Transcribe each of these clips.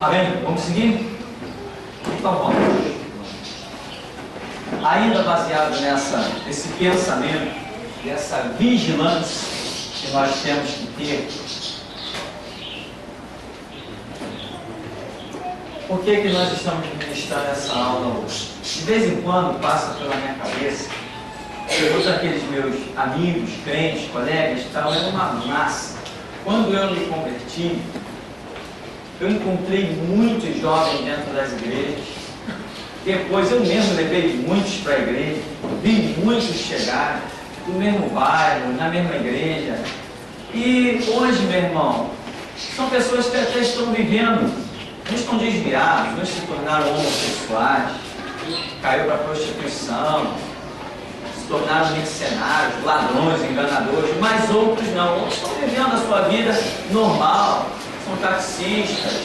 Amém? Vamos seguir? Então vamos. Ainda baseado nesse pensamento, nessa vigilância que nós temos que ter, por que nós estamos ministrando essa aula hoje? De vez em quando passa pela minha cabeça, todos aqueles meus amigos, crentes, colegas, tal, era uma massa. Quando eu me converti, eu encontrei muitos jovens dentro das igrejas. Depois eu mesmo levei muitos para a igreja, vi muitos chegarem do mesmo bairro, na mesma igreja. E hoje, meu irmão, são pessoas que até estão vivendo, uns estão desviados, uns se tornaram homossexuais, caiu para a prostituição, se tornaram mercenários, ladrões, enganadores, mas outros não, outros estão vivendo a sua vida normal, são taxistas,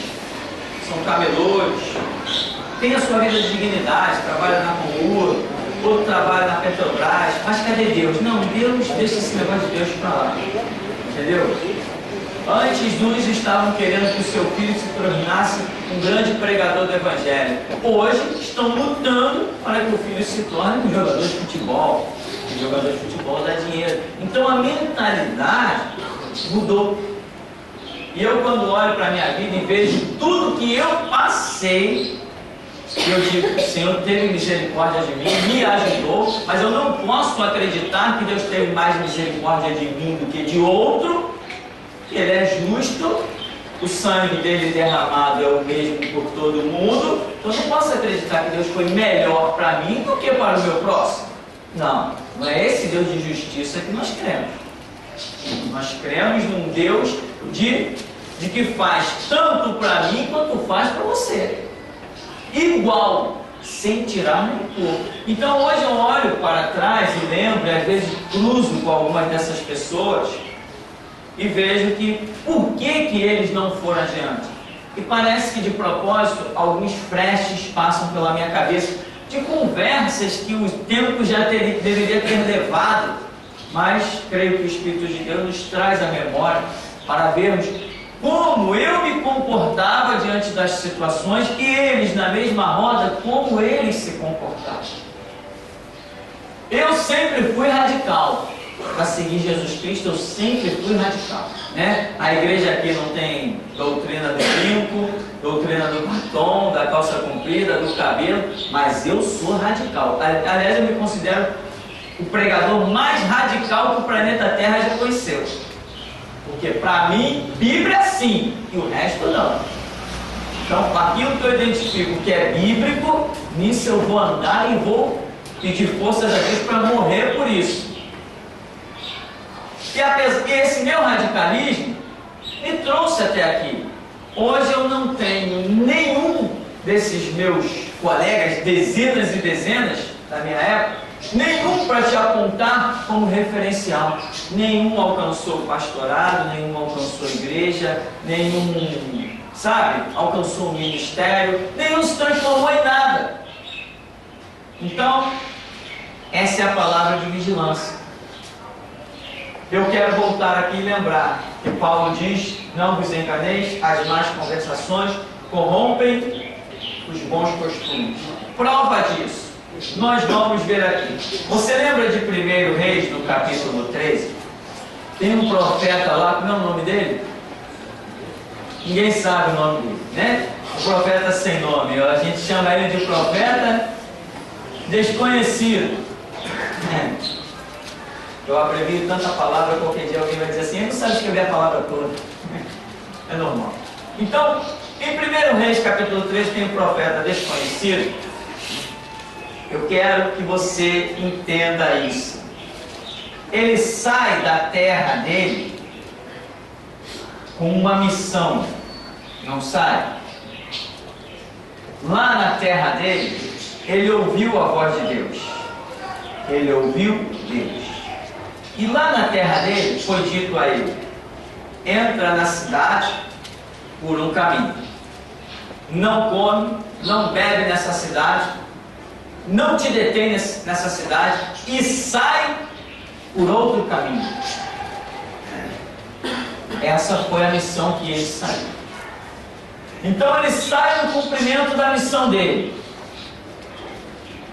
são camelôs, têm a sua vida de dignidade, trabalham na Comur, outro trabalha na Petrobras, mas cadê Deus? Não, Deus deixa esse negócio de Deus para lá, entendeu? Antes uns estavam querendo que o seu filho se tornasse um grande pregador do Evangelho. Hoje estão lutando para que o filho se torne um jogador de futebol. E jogador de futebol dá dinheiro. Então a mentalidade mudou. E eu, quando olho para a minha vida e vejo tudo que eu passei, eu digo, o Senhor teve misericórdia de mim, me ajudou, mas eu não posso acreditar que Deus teve mais misericórdia de mim do que de outro. Ele é justo, o sangue dele derramado é o mesmo por todo mundo, então eu não posso acreditar que Deus foi melhor para mim do que para o meu próximo. Não, não é esse Deus de justiça que nós cremos. Nós cremos num Deus de que faz tanto para mim quanto faz para você. Igual, sem tirar nem pôr. Então hoje eu olho para trás e lembro, e às vezes cruzo com algumas dessas pessoas, e vejo que por que eles não foram adiante. E parece que de propósito alguns flashes passam pela minha cabeça de conversas que o tempo já deveria ter levado, mas creio que o Espírito de Deus nos traz à memória para vermos como eu me comportava diante das situações e eles na mesma roda, como eles se comportavam. Eu sempre fui radical. Para seguir Jesus Cristo, eu sempre fui radical, né? A igreja aqui não tem doutrina do brinco, doutrina do batom, da calça comprida, do cabelo, mas eu sou radical. Aliás, eu me considero o pregador mais radical que o planeta Terra já conheceu. Porque para mim, Bíblia é sim, e o resto não. Então, aquilo que eu identifico que é bíblico, nisso eu vou andar e vou pedir forças a Deus para morrer por isso. E esse meu radicalismo me trouxe até aqui. Hoje eu não tenho nenhum desses meus colegas, dezenas e dezenas da minha época, nenhum para te apontar como referencial. Nenhum alcançou o pastorado, nenhum alcançou a igreja, nenhum, alcançou o ministério, nenhum se transformou em nada. Então, essa é a palavra de vigilância. Eu quero voltar aqui e lembrar que Paulo diz: não vos enganeis, as más conversações corrompem os bons costumes. Prova disso, nós vamos ver aqui. Você lembra de 1 Reis, no capítulo 13? Tem um profeta lá, como é o nome dele? Ninguém sabe o nome dele, né? O profeta sem nome. A gente chama ele de profeta desconhecido. Eu abrevio tanta palavra, qualquer dia alguém vai dizer assim: ele não sabe escrever a palavra toda. É normal. Então, em 1 Reis, capítulo 13, tem um profeta desconhecido. Eu quero que você entenda isso. Ele sai da terra dele com uma missão. Não sai? Lá na terra dele, ele ouviu a voz de Deus. Ele ouviu Deus. E lá na terra dele foi dito a ele: entra na cidade por um caminho, não come, não bebe nessa cidade, não te detém nessa cidade e sai por outro caminho. Essa foi a missão que ele saiu. Então ele sai no cumprimento da missão dele.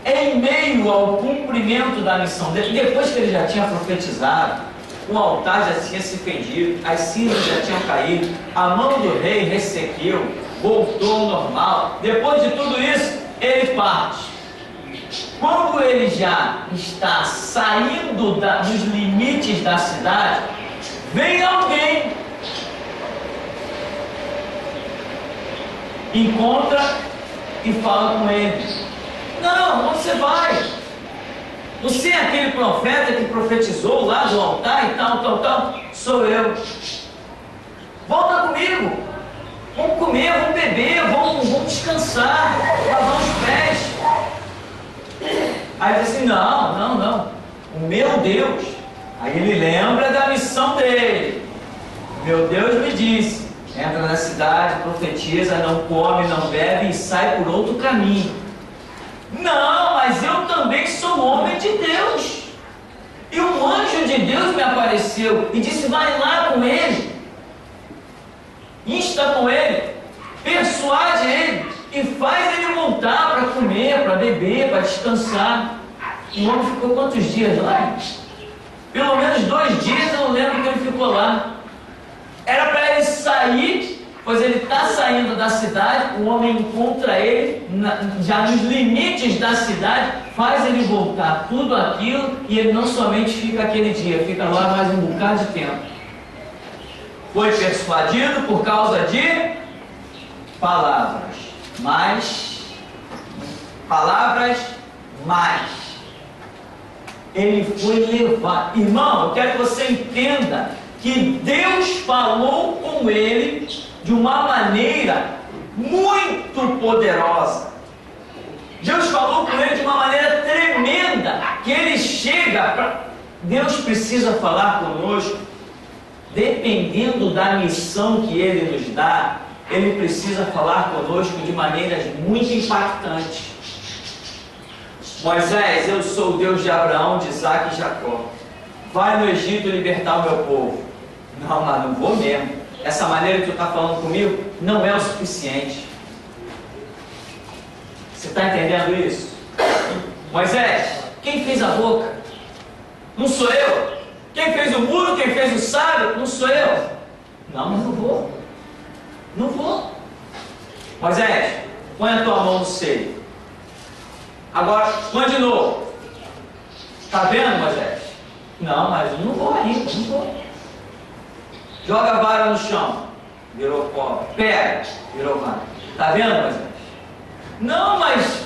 Em meio ao cumprimento da missão dele, depois que ele já tinha profetizado, o altar já tinha se fendido, as cinzas já tinham caído, a mão do rei ressequeu, voltou ao normal. Depois de tudo isso, ele parte. Quando ele já está saindo dos limites da cidade, vem alguém, encontra e fala com ele: não, onde você vai? Você é aquele profeta que profetizou lá do altar e tal. Sou eu. Volta comigo. Vamos comer, vamos beber, vamos descansar, lavar os pés. Aí ele diz assim: não. O meu Deus. Aí ele lembra da missão dele. Meu Deus me disse: entra na cidade, profetiza, não come, não bebe e sai por outro caminho. Não, mas eu também sou homem de Deus. E um anjo de Deus me apareceu e disse: vai lá com ele, insta com ele, persuade ele e faz ele voltar para comer, para beber, para descansar. O homem ficou quantos dias lá? Pelo menos 2 dias eu lembro que ele ficou lá. Era para ele sair, pois ele está saindo da cidade, o homem encontra ele, já nos limites da cidade, faz ele voltar tudo aquilo, e ele não somente fica aquele dia, fica lá mais um bocado de tempo. Foi persuadido por causa de palavras, mais. Ele foi levado. Irmão, eu quero que você entenda que Deus falou com ele de uma maneira muito poderosa. Deus falou com ele de uma maneira tremenda, que ele chega para... Deus precisa falar conosco, dependendo da missão que ele nos dá, ele precisa falar conosco de maneiras muito impactantes. Moisés, eu sou o Deus de Abraão, de Isaac e Jacó. Vai no Egito libertar o meu povo. Não, mas não vou mesmo. Essa maneira que tu está falando comigo não é o suficiente. Você está entendendo isso? Moisés, quem fez a boca? Não sou eu. Quem fez o muro, quem fez o sábio? Não sou eu. Não, mas não vou. Não vou. Moisés, põe a tua mão no seio. Agora, põe de novo. Está vendo, Moisés? Não, mas eu não vou ainda, não vou. Joga a vara no chão. Virou pó. Pega. Virou vara. Está vendo, Moisés? Não, mas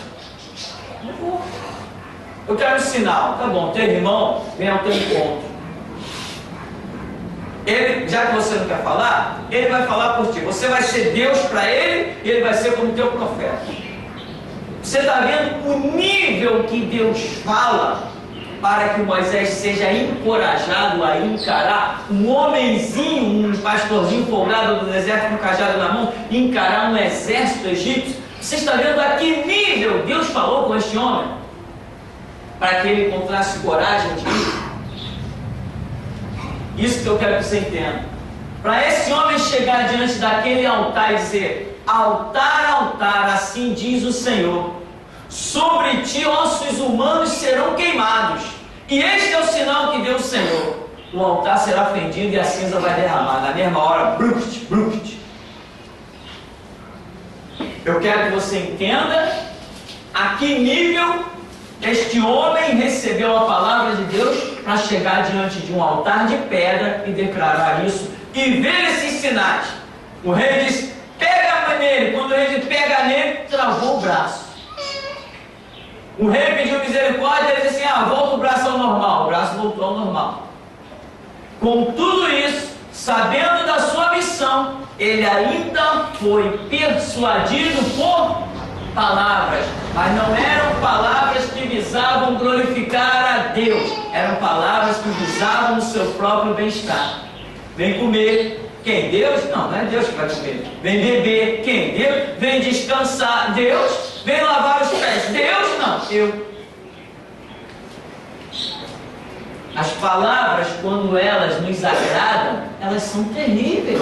não vou. Eu quero um sinal. Tá bom, teu irmão vem ao teu encontro. Ele, já que você não quer falar, ele vai falar por ti. Você vai ser Deus para ele e ele vai ser como teu profeta. Você está vendo o nível que Deus fala para que Moisés seja encorajado a encarar um homenzinho, um pastorzinho folgado do deserto com um cajado na mão, encarar um exército egípcio? Você está vendo a que nível Deus falou com este homem para que ele encontrasse coragem de ir? Isso que eu quero que você entenda. Para esse homem chegar diante daquele altar e dizer: altar, altar, assim diz o Senhor, sobre ti ossos humanos serão queimados, e este é o sinal que deu o Senhor: o altar será fendido e a cinza vai derramar. Na mesma hora, bruct, bruct. Eu quero que você entenda a que nível este homem recebeu a palavra de Deus para chegar diante de um altar de pedra e declarar isso e ver esses sinais. O rei diz: pega nele. Quando o rei diz pega nele, travou o braço. O rei pediu misericórdia, ele disse assim: volta o braço ao normal. O braço voltou ao normal. Com tudo isso, sabendo da sua missão, ele ainda foi persuadido por palavras, mas não eram palavras que visavam glorificar a Deus, eram palavras que visavam o seu próprio bem-estar. Vem comer. Quem? Deus? Não, não é Deus que vai comer. Vem beber. Quem? Deus. Vem descansar. Deus. Vem lavar os pés. Deus? Não, eu. As palavras, quando elas nos agradam, elas são terríveis.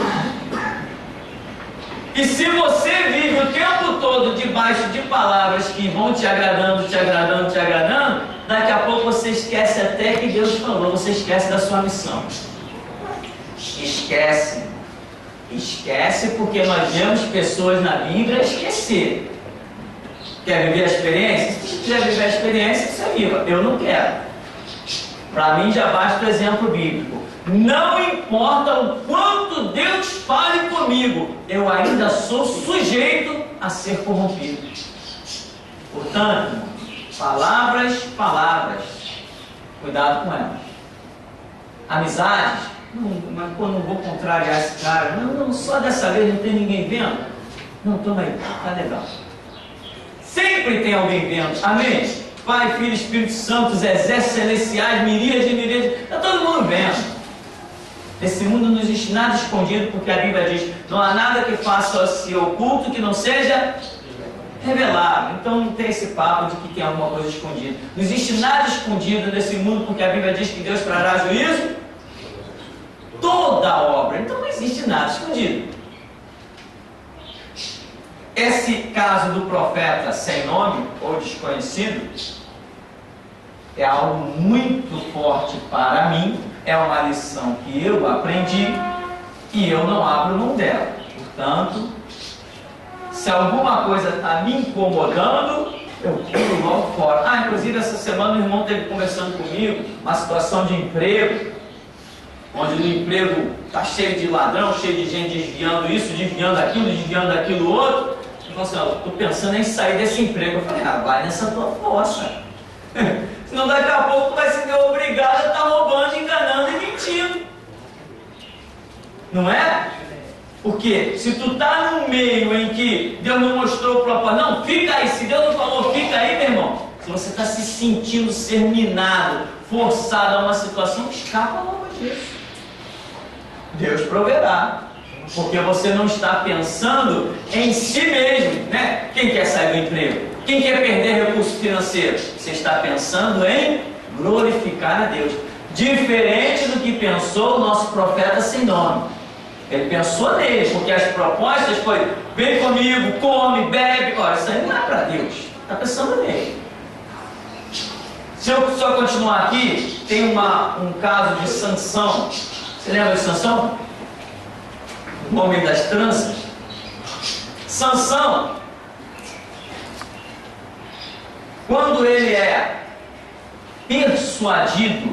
E se você vive o tempo todo debaixo de palavras que vão te agradando, te agradando, te agradando, daqui a pouco você esquece até que Deus falou, você esquece da sua missão. Esquece. Esquece porque nós vemos pessoas na Bíblia esquecer. Quer viver a experiência? Se quiser viver a experiência, você viva. Eu não quero. Para mim já basta o exemplo bíblico. Não importa o quanto Deus fale comigo, eu ainda sou sujeito a ser corrompido. Portanto, palavras, cuidado com elas. Amizades, mas quando não vou contrariar esse cara, não, só dessa vez não tem ninguém vendo. Não, toma aí, tá legal. Sempre tem alguém vendo, amém? Pai, Filho, Espírito Santo, os exércitos celestiais, miríades e miríades, está todo mundo vendo. Nesse mundo não existe nada escondido, porque a Bíblia diz, não há nada que faça-se oculto que não seja revelado. Então não tem esse papo de que tem alguma coisa escondida. Não existe nada escondido nesse mundo, porque a Bíblia diz que Deus trará juízo toda a obra. Então não existe nada escondido. Esse caso do profeta sem nome ou desconhecido é algo muito forte para mim, é uma lição que eu aprendi e eu não abro mão dela. Portanto, se alguma coisa está me incomodando, eu pulo logo fora. Inclusive essa semana o irmão esteve conversando comigo, uma situação de emprego, onde no emprego está cheio de ladrão, cheio de gente desviando isso, desviando aquilo outro. Ele falou assim, estou pensando em sair desse emprego. Eu falei, vai nessa tua força. Senão daqui a pouco tu vai se ver obrigado a estar roubando, enganando e mentindo. Não é? Porque se tu está num meio em que Deus não mostrou o propósito, não, fica aí, se Deus não falou, fica aí, meu irmão. Se você está se sentindo ser minado, forçado a uma situação, escapa logo disso. Deus proverá. Porque você não está pensando em si mesmo, né? Quem quer sair do emprego? Quem quer perder recurso financeiro? Você está pensando em glorificar a Deus. Diferente do que pensou o nosso profeta sem nome. Ele pensou nele, porque as propostas foi, vem comigo, come, bebe. Olha, isso aí não é para Deus. Está pensando nele. Se eu só continuar aqui, tem um caso de Sansão. Você lembra de Sansão? O homem das tranças. Sansão, quando ele é persuadido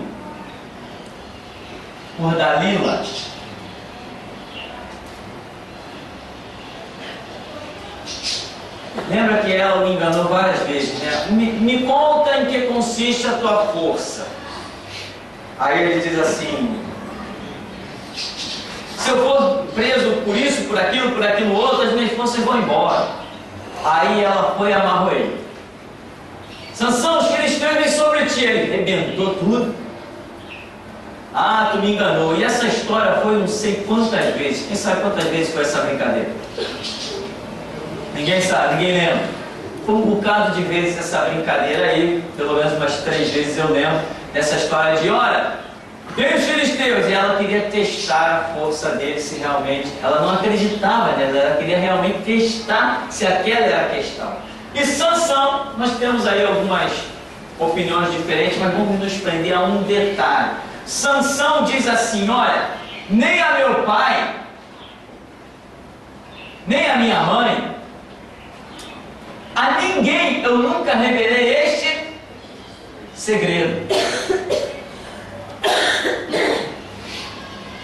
por Dalila, lembra que ela o enganou várias vezes, né? Me conta em que consiste a tua força. Aí ele diz assim, se eu for preso por isso, por aquilo outro, as minhas forças vão embora. Aí ela foi e amarrou ele. Sansão, os filisteus vêm sobre ti. Ele arrebentou tudo. Tu me enganou. E essa história foi não sei quantas vezes. Quem sabe quantas vezes foi essa brincadeira? Ninguém sabe, ninguém lembra. Foi um bocado de vezes essa brincadeira aí. Pelo menos umas 3 vezes eu lembro dessa história de, olha, vem os filisteus, e ela queria testar a força dele, se realmente, ela não acreditava nela, ela queria realmente testar se aquela era a questão. E Sansão, nós temos aí algumas opiniões diferentes, mas vamos nos prender a um detalhe. Sansão diz assim, olha, nem a meu pai, nem a minha mãe, a ninguém eu nunca revelei este segredo.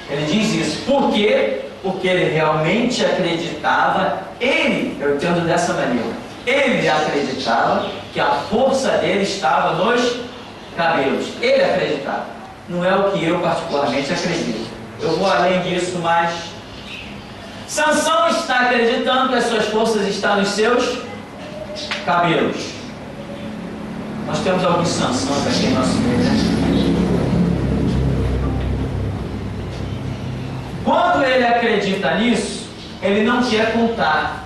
Ele diz isso. Por quê? Porque ele realmente acreditava, eu entendo dessa maneira, ele acreditava que a força dele estava nos cabelos. Ele acreditava. Não é o que eu particularmente acredito. Eu vou além disso, mas Sansão está acreditando que as suas forças estão nos seus cabelos. Nós temos alguns Sansões aqui em nosso meio, né? Quando ele acredita nisso, ele não quer contar,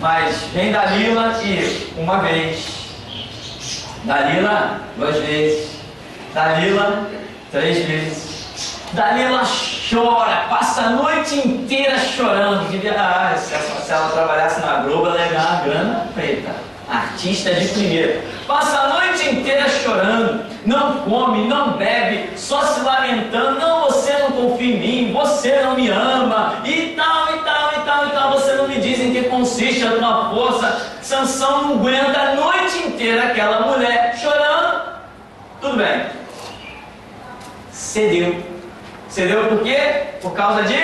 mas vem Dalila e uma vez, Dalila 2 vezes, Dalila 3 vezes, Dalila chora, passa a noite inteira chorando. Se ela trabalhasse na Globo, ela ia ganhar uma grana preta. Artista de primeira. Passa a noite inteira chorando, não come, não bebe, só se lamentando. Não, você não confia em mim, você não me ama, e tal, e tal, e tal, e tal. Você não me diz em que consiste a tua força. Sansão não aguenta a noite inteira aquela mulher chorando. Tudo bem. Cedeu. Cedeu por quê? Por causa de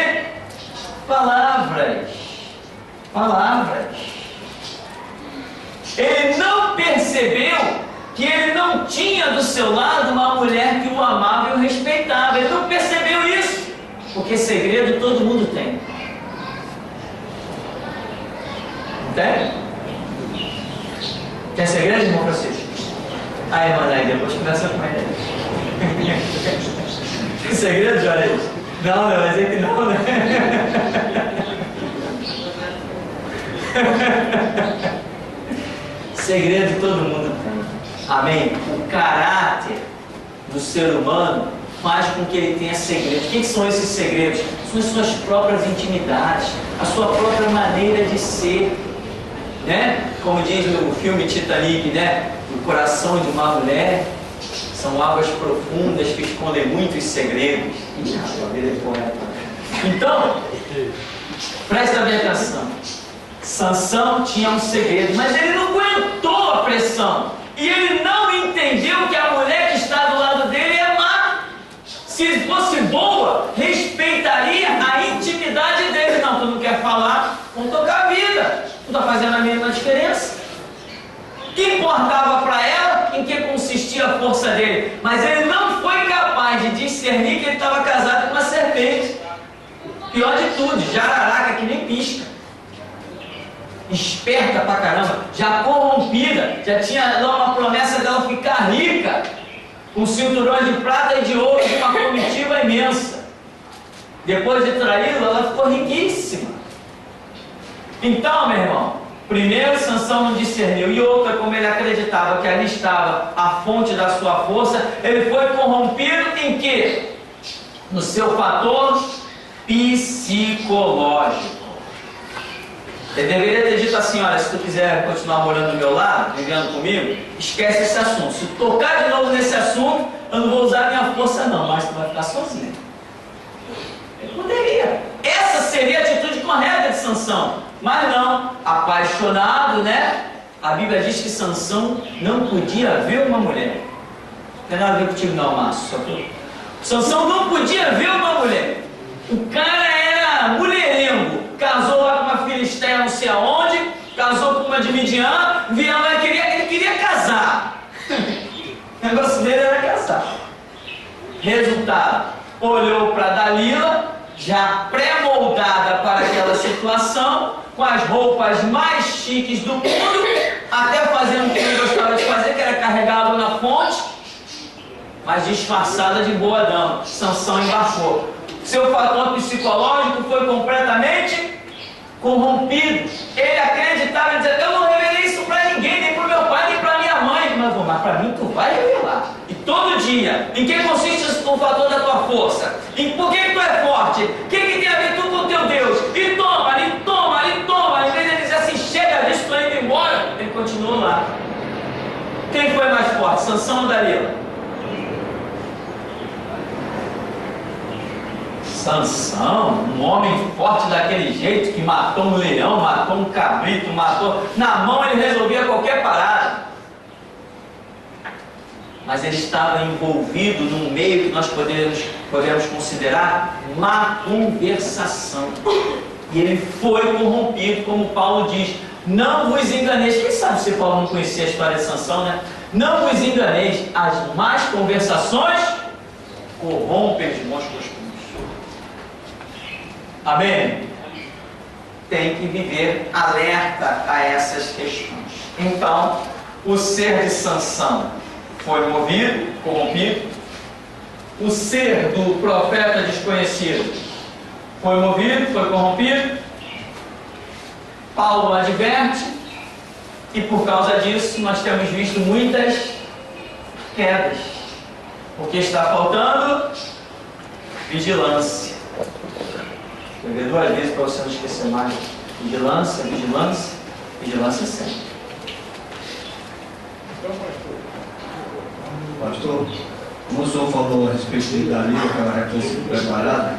palavras. Palavras. Ele não percebeu que ele não tinha do seu lado uma mulher que o amava e o respeitava. Ele não percebeu isso, porque segredo todo mundo tem. Tem? Tem segredo, irmão Francisco? Aí, irmã, aí depois conversa com ele. Tem segredo, Juarez? Não, vai dizer que não, né? Segredo todo mundo tem. Amém? O caráter do ser humano faz com que ele tenha segredos. O que são esses segredos? São as suas próprias intimidades, a sua própria maneira de ser. Né? Como diz no filme Titanic, né? O coração de uma mulher são águas profundas que escondem muitos segredos. Então, presta bem atenção. Sansão tinha um segredo, mas ele não aguentou a pressão. E ele não entendeu que a mulher que está do lado dele é má. Se fosse boa, respeitaria a intimidade dele. Não, tu não quer falar, vamos tocar a vida. Tu está fazendo a mínima diferença. O que importava para ela, em que consistia a força dele. Mas ele não foi capaz de discernir que ele estava casado com uma serpente. Pior de tudo, jararaca que nem pisca. Esperta pra caramba, já corrompida, já tinha lá uma promessa dela ficar rica, com cinturões de prata e de ouro, de uma comitiva imensa. Depois de traí-lo, ela ficou riquíssima. Então, meu irmão, primeiro Sansão não discerniu, e outra, como ele acreditava que ali estava a fonte da sua força, ele foi corrompido em quê? No seu fator psicológico. Ele deveria ter dito assim: olha, se tu quiser continuar morando do meu lado, vivendo comigo, esquece esse assunto. Se tu tocar de novo nesse assunto, eu não vou usar minha força não, mas tu vai ficar sozinho. Ele poderia. Essa seria a atitude correta de Sansão. Mas não, apaixonado, né? A Bíblia diz que Sansão não podia ver uma mulher. Não tem nada a ver contigo não, Márcio, só tu. Sansão não podia ver uma mulher. O cara era mulherengo. Casou lá com uma filisteia não sei aonde, casou com uma de Midian, via lá e ele queria casar. O negócio dele era casar. Resultado, olhou para Dalila, já pré-moldada para aquela situação, com as roupas mais chiques do mundo, até fazendo o que ele gostava de fazer, que era carregar água na fonte, mas disfarçada de boa dama. Sansão embarcou. Seu fator psicológico foi completamente corrompido. Ele acreditava em dizer: eu não revelei isso para ninguém, nem para o meu pai, nem para minha mãe. Mas para mim tu vai revelar. E todo dia, em que consiste o fator da tua força? Por que tu é forte? O que tem a ver tu com o teu Deus? E toma, e toma, e toma. Em vez de ele dizer assim: chega disso, estou indo embora, ele continuou lá. Quem foi mais forte, Sansão ou Dalila? Sansão, um homem forte daquele jeito, que matou um leão, matou um cabrito, matou... Na mão ele resolvia qualquer parada. Mas ele estava envolvido num meio que nós podemos considerar má conversação. E ele foi corrompido, como Paulo diz: não vos enganeis. Quem sabe se Paulo não conhecia a história de Sansão, né? Não vos enganeis, as más conversações corrompem os bons costumes. Amém? Tem que viver alerta a essas questões. Então, o ser de Sansão foi movido, corrompido. O ser do profeta desconhecido foi movido, foi corrompido. Paulo adverte, e por causa disso nós temos visto muitas quedas. Porque está faltando vigilância. Escrever 2 vezes para você não esquecer mais. Vigilância, vigilância, vigilância sempre. Pastor, como o senhor falou a respeito da língua, que ela já tinha sido preparada,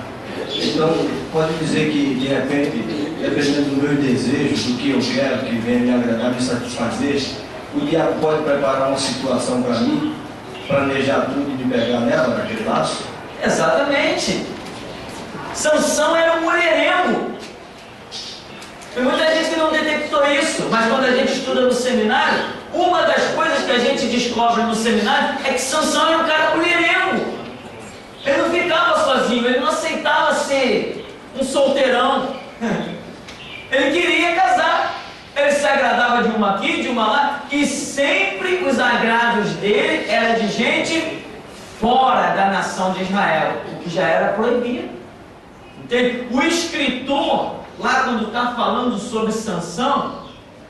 então pode dizer que, de repente, dependendo do meu desejo, do que eu quero, que venha me agradar, me satisfazer, o diabo pode preparar uma situação para mim, planejar tudo e me pegar nela, naquele laço? Exatamente. Sansão era um mulherengo. Tem muita gente que não detectou isso, mas quando a gente estuda no seminário, uma das coisas que a gente descobre no seminário é que Sansão era um cara mulherengo. Ele não ficava sozinho, ele não aceitava ser um solteirão. Ele queria casar. Ele se agradava de uma aqui, de uma lá, e sempre os agrados dele eram de gente fora da nação de Israel, o que já era proibido. Entende? O escritor, lá quando está falando sobre Sansão,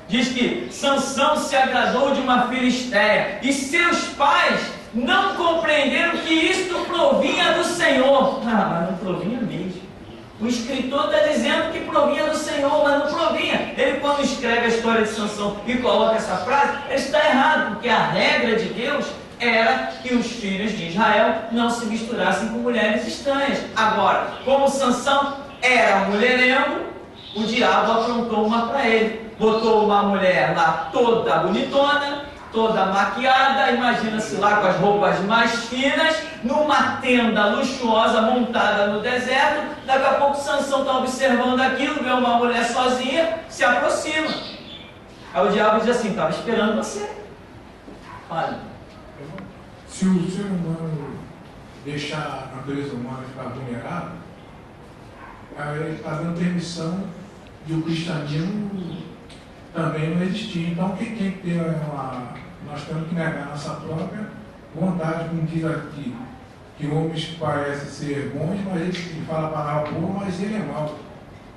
diz que Sansão se agradou de uma filisteia, e seus pais não compreenderam que isto provinha do Senhor. Mas não provinha mesmo. O escritor está dizendo que provinha do Senhor, mas não provinha. Ele, quando escreve a história de Sansão e coloca essa frase, ele está errado, porque a regra de Deus era que os filhos de Israel não se misturassem com mulheres estranhas. Agora, como Sansão era mulherengo, o diabo aprontou uma para ele. Botou uma mulher lá toda bonitona, toda maquiada, imagina-se lá com as roupas mais finas, numa tenda luxuosa montada no deserto. Daqui a pouco Sansão está observando aquilo, vê uma mulher sozinha, se aproxima. Aí o diabo diz assim: estava esperando você. Olha, se o ser humano deixar a natureza humana ficar vulnerável, aí ele está dando permissão de o cristianismo também não existir. Então quem tem que ter nós temos que negar nossa própria vontade, como diz aqui, que homens parecem ser bons, mas ele fala a palavra boa, mas ele é mau.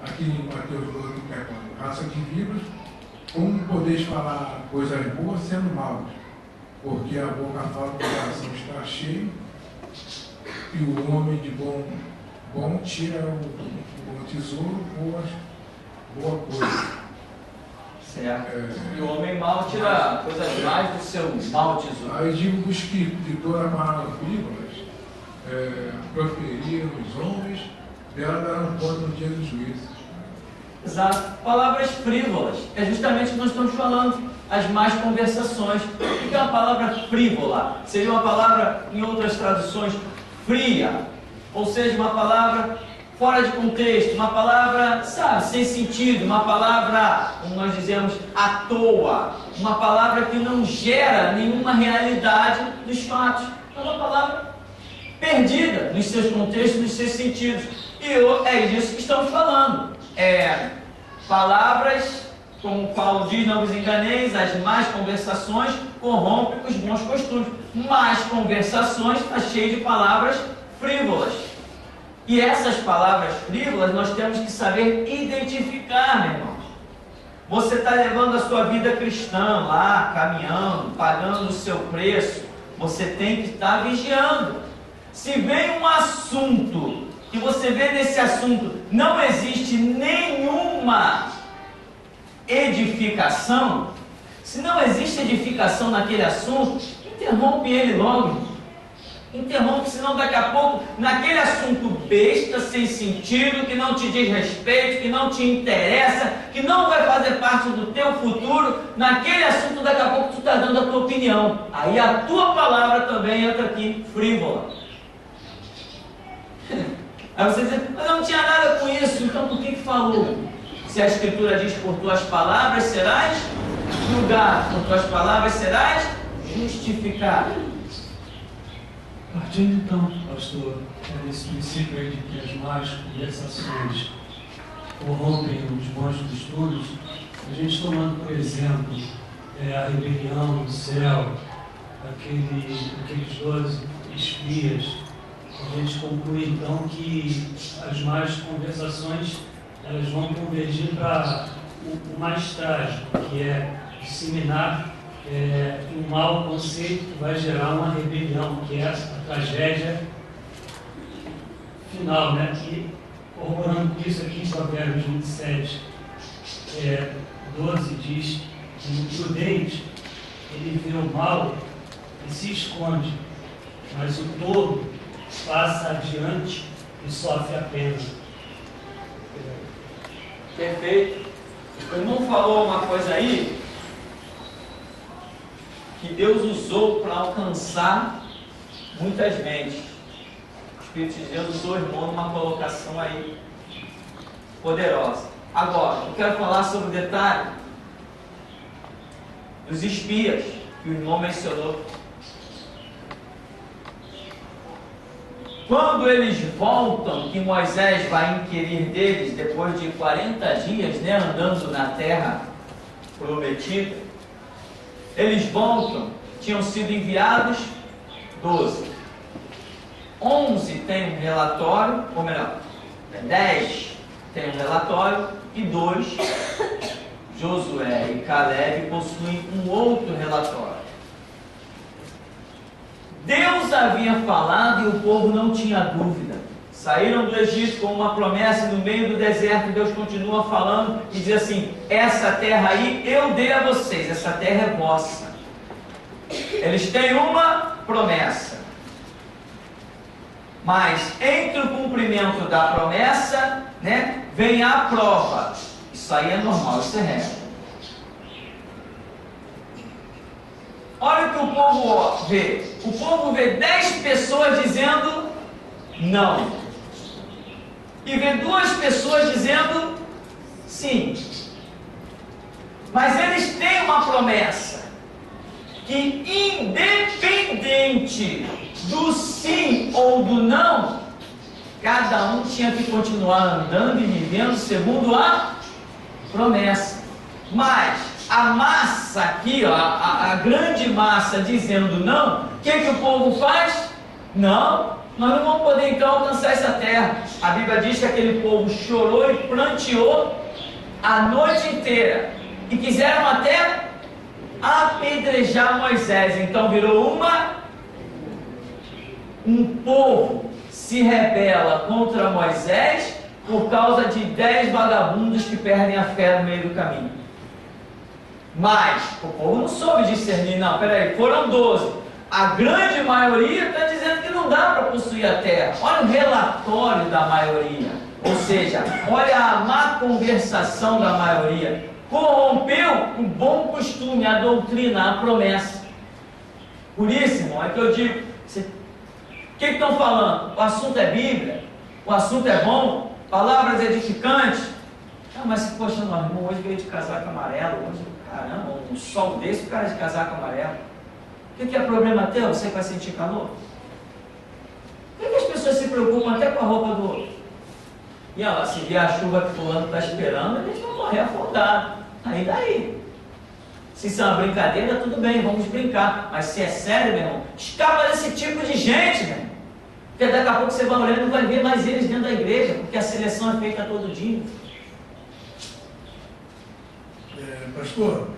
Aqui em Mateus 12, que é raça de vírus, como podeis falar coisas boas sendo maus? Porque a boca fala que o coração está cheio, e o homem de bom tira o tesouro, boa coisa. certo. E o homem mau tira coisas mais do seu mau tesouro. Aí digo-vos que de toda palavra frívolas proferiram os homens, dela darão conta no dia do juízo. Exato. Palavras frívolas. É justamente o que nós estamos falando. As más conversações. O que é uma palavra frívola? Seria uma palavra, em outras traduções, fria. Ou seja, uma palavra fora de contexto, uma palavra, sabe, sem sentido, uma palavra, como nós dizemos, à toa, uma palavra que não gera nenhuma realidade dos fatos. É uma palavra perdida nos seus contextos, nos seus sentidos. E é disso que estamos falando. Palavras, como Paulo diz, não vos enganeis, as más conversações corrompem os bons costumes. Más conversações está cheio de palavras frívolas. E essas palavras frívolas nós temos que saber identificar, meu irmão. Você está levando a sua vida cristã lá, caminhando, pagando o seu preço. Você tem que estar vigiando. Se vem um assunto que você vê nesse assunto não existe nenhuma edificação, se não existe edificação naquele assunto, interrompe ele logo. Interrompe, senão daqui a pouco, naquele assunto besta, sem sentido, que não te diz respeito, que não te interessa, que não vai fazer parte do teu futuro, naquele assunto daqui a pouco tu está dando a tua opinião. Aí a tua palavra também entra aqui, frívola. Aí você diz, mas eu não tinha nada com isso, então por que falou? Se a Escritura diz, por tuas palavras serás julgado, por tuas palavras serás justificado. Partindo então, pastor, desse princípio aí de que as más conversações corrompem os bons costumes, a gente tomando por exemplo a rebelião do céu, aqueles 12 espias, a gente conclui então que as más conversações elas vão convergir para o mais trágico, que é disseminar um mau conceito que vai gerar uma rebelião, que é a tragédia final, né? Que corroborando com isso aqui em Provérbios 27, 12 diz que o prudente, ele vê o mal e se esconde, mas o tolo passa adiante e sofre a pena. Perfeito. O irmão falou uma coisa aí que Deus usou para alcançar muitas mentes. O Espírito de Deus usou o irmão numa colocação aí poderosa. Agora, eu quero falar sobre o detalhe dos espias que o irmão mencionou. Quando eles voltam, que Moisés vai inquirir deles depois de 40 dias, andando na terra prometida, eles voltam, tinham sido enviados 12. 11 tem um relatório, ou melhor, 10 tem um relatório, e 2, Josué e Caleb, possuem um outro relatório. Deus havia falado e o povo não tinha dúvida. Saíram do Egito com uma promessa, no meio do deserto Deus continua falando e diz assim: essa terra aí eu dei a vocês, essa terra é vossa. Eles têm uma promessa, mas entre o cumprimento da promessa, vem a prova. Isso aí é normal, isso é regra. Olha o que o povo vê. O povo vê 10 pessoas dizendo não. E vê 2 pessoas dizendo sim. Mas eles têm uma promessa. Que independente do sim ou do não, cada um tinha que continuar andando e vivendo segundo a promessa. Mas a massa aqui, a grande massa dizendo não, o que o povo faz? Não, nós não vamos poder então alcançar essa terra. A Bíblia diz que aquele povo chorou e pranteou a noite inteira e quiseram até apedrejar Moisés. Então virou um povo se rebela contra Moisés por causa de 10 vagabundos que perdem a fé no meio do caminho. Mas o povo não soube discernir. Não, peraí, foram 12. A grande maioria está dizendo que não dá para possuir a terra. Olha o relatório da maioria. Ou seja, olha a má conversação da maioria. Corrompeu o bom costume, a doutrina, a promessa. Por isso, irmão, é que eu digo: o que estão falando? O assunto é Bíblia? O assunto é bom? Palavras edificantes? Ah, mas poxa, meu irmão, hoje veio de casaco amarelo. Hoje, caramba, um sol desse, o cara de casaco amarelo. O que é problema teu? Você vai sentir calor? Por que as pessoas se preocupam até com a roupa do outro? E olha lá, se vier a chuva que o fulano está esperando, eles vão morrer afogados. Aí daí. Se isso é uma brincadeira, tudo bem, vamos brincar. Mas se é sério, meu irmão, escapa desse tipo de gente, meu irmão. Porque daqui a pouco você vai olhando e não vai ver mais eles dentro da igreja, porque a seleção é feita todo dia. Pastor,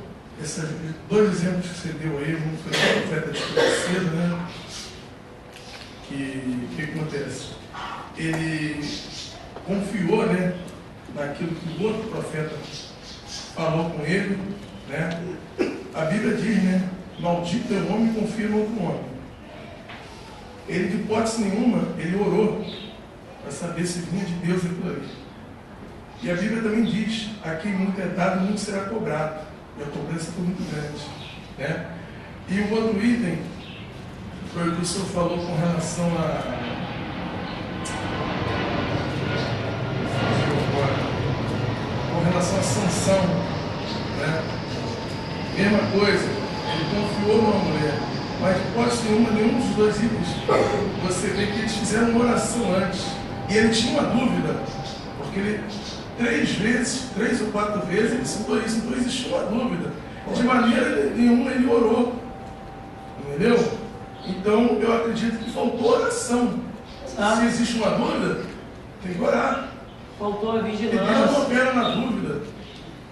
esses 2 exemplos que você deu aí, um foi o profeta desconhecido, que acontece? Ele confiou, naquilo que o outro profeta falou com ele, A Bíblia diz, maldito é o homem que confia no outro homem. Ele, de hipótese nenhuma, ele orou para saber se vinha de Deus aquilo ali. E a Bíblia também diz: a quem muito é dado, muito será cobrado. E a cobrança foi muito grande. E o outro item foi o que o senhor falou com relação a Sansão. Mesma coisa, ele confiou numa mulher. Mas pode nenhum dos 2 itens, você vê que eles fizeram uma oração antes. E ele tinha uma dúvida, porque ele 3 ou 4 vezes ele citou isso, então existia uma dúvida. De maneira nenhuma ele orou. Entendeu? Então eu acredito que faltou oração. Se existe uma dúvida, tem que orar. Faltou a vigilância. E Deus não opera na dúvida.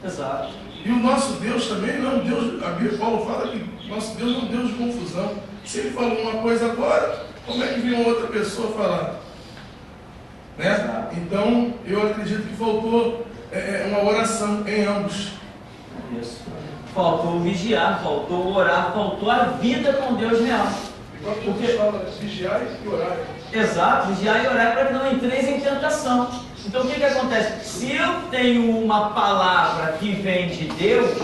Exato. E o nosso Deus também não, Deus, a Bíblia, Paulo fala que nosso Deus não é um Deus de confusão. Se ele falou uma coisa agora, como é que vem outra pessoa falar? né? Então, eu acredito que faltou uma oração em ambos. Isso. Faltou vigiar, faltou orar, faltou a vida com Deus real. Igual que Jesus fala, vigiar e orar. Exato, vigiar e orar para que não entreis em tentação. Então o que acontece? Se eu tenho uma palavra que vem de Deus,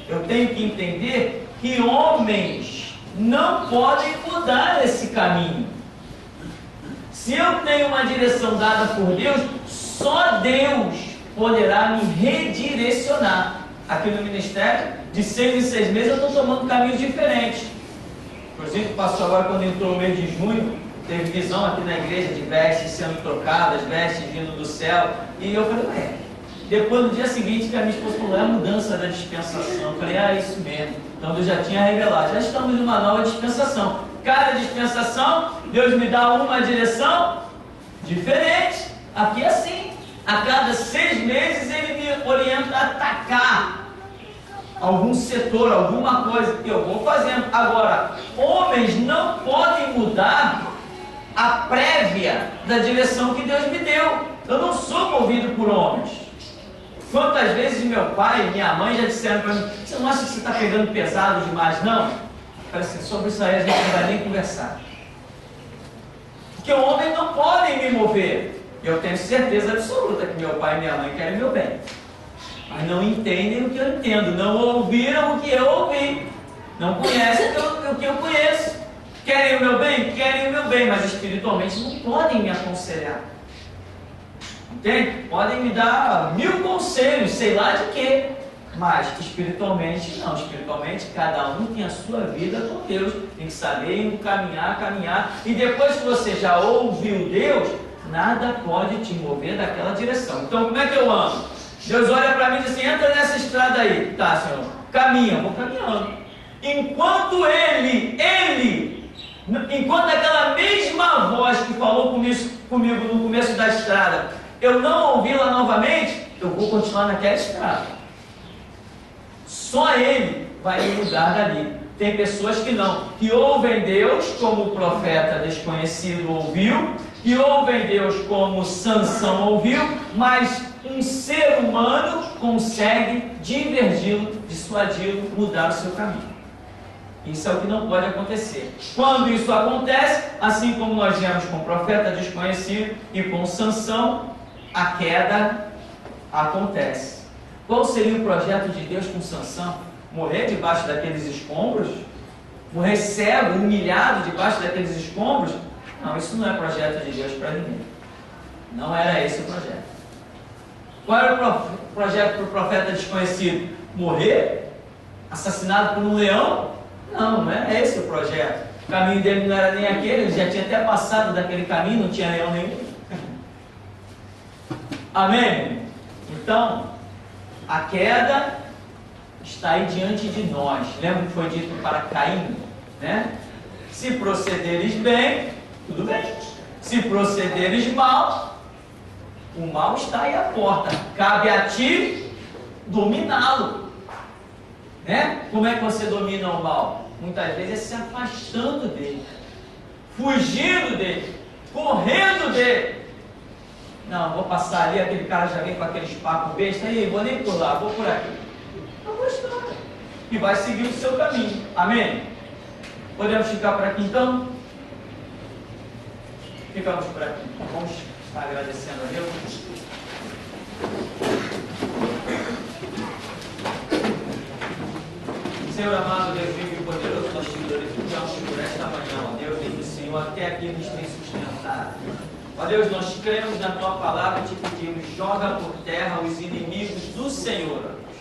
eu tenho que entender que homens não podem mudar esse caminho. Se eu tenho uma direção dada por Deus, só Deus poderá me redirecionar. Aqui no ministério, de 6 em 6 meses, eu estou tomando caminhos diferentes. Inclusive, passou agora, quando entrou o mês de junho, teve visão aqui na igreja de vestes sendo trocadas, vestes vindo do céu. E eu falei, depois no dia seguinte que a minha esposa falou, é a mudança da dispensação. Eu falei, isso mesmo. Então Deus já tinha revelado, já estamos numa nova dispensação. Cada dispensação, Deus me dá uma direção diferente. Aqui é assim. A cada 6 meses Ele me orienta a atacar algum setor, alguma coisa que eu vou fazendo. Agora, homens não podem mudar a prévia da direção que Deus me deu. Eu não sou movido por homens. Quantas vezes meu pai e minha mãe já disseram para mim, você não acha que você está pegando pesado demais, não? Eu falei assim, sobre isso aí a gente não vai nem conversar. Porque homens não podem me mover. Eu tenho certeza absoluta que meu pai e minha mãe querem meu bem. Mas não entendem o que eu entendo, não ouviram o que eu ouvi, não conhecem o que eu conheço. Querem o meu bem? Querem o meu bem, mas espiritualmente não podem me aconselhar. Entende? Podem me dar 1000 conselhos, sei lá de quê, mas espiritualmente não. Espiritualmente cada um tem a sua vida com Deus, tem que saber caminhar, e depois que você já ouviu Deus, nada pode te mover daquela direção. Então como é que eu ando? Deus olha para mim e diz assim, entra nessa estrada aí. Tá, Senhor, caminha, vou caminhando. Enquanto enquanto aquela mesma voz que falou comigo no começo da estrada, eu não ouvi-la novamente, eu vou continuar naquela estrada. Só Ele vai me mudar dali. Tem pessoas que não, que ouvem Deus como o profeta desconhecido ouviu, que ouvem Deus como Sansão ouviu, mas um ser humano consegue divergi-lo, dissuadi-lo, mudar o seu caminho. Isso é o que não pode acontecer. Quando isso acontece, assim como nós vemos com o profeta desconhecido e com Sansão, a queda acontece. Qual seria o projeto de Deus com Sansão? Morrer debaixo daqueles escombros? Morrer cego, humilhado debaixo daqueles escombros? Não, isso não é projeto de Deus para ninguém. Não era esse o projeto. Qual era o projeto para o profeta desconhecido? Morrer? Assassinado por um leão? Não, não é esse o projeto. O caminho dele não era nem aquele, ele já tinha até passado daquele caminho, não tinha leão nenhum. Amém? Então, a queda está aí diante de nós. Lembra que foi dito para Caim? Né? Se procederes bem, tudo bem. Se procederes mal, o mal está aí à porta. Cabe a ti dominá-lo. Né? Como é que você domina o mal? Muitas vezes é se afastando dele, fugindo dele, correndo dele. Não, vou passar ali, aquele cara já vem com aqueles papos besta, aí, vou nem por lá, vou por aqui. Não vou estar. E vai seguir o seu caminho. Amém? Podemos ficar por aqui então? Ficamos por aqui. Vamos estar agradecendo a Deus. Senhor amado, Deus vivo e poderoso, nós te glorificamos por esta manhã, ó Deus, Deus do Senhor, até aqui nos tem sustentado. Ó Deus, nós cremos na Tua palavra e te pedimos, joga por terra os inimigos do Senhor, ó Deus.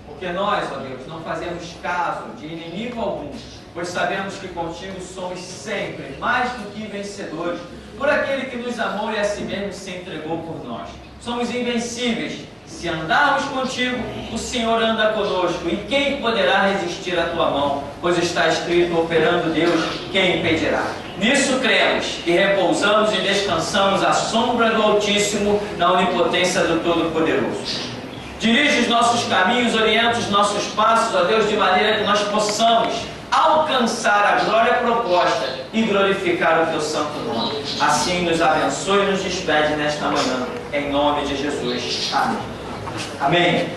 Porque nós, ó Deus, não fazemos caso de inimigo algum, pois sabemos que contigo somos sempre mais do que vencedores, por aquele que nos amou e a si mesmo se entregou por nós. Somos invencíveis. Se andarmos contigo, o Senhor anda conosco. E quem poderá resistir à tua mão? Pois está escrito, operando Deus, quem impedirá? Nisso cremos e repousamos e descansamos à sombra do Altíssimo, na onipotência do Todo-Poderoso. Dirige os nossos caminhos, orienta os nossos passos, ó Deus, de maneira que nós possamos alcançar a glória proposta e glorificar o teu santo nome. Assim nos abençoe e nos despede nesta manhã, em nome de Jesus. Amém. Amém.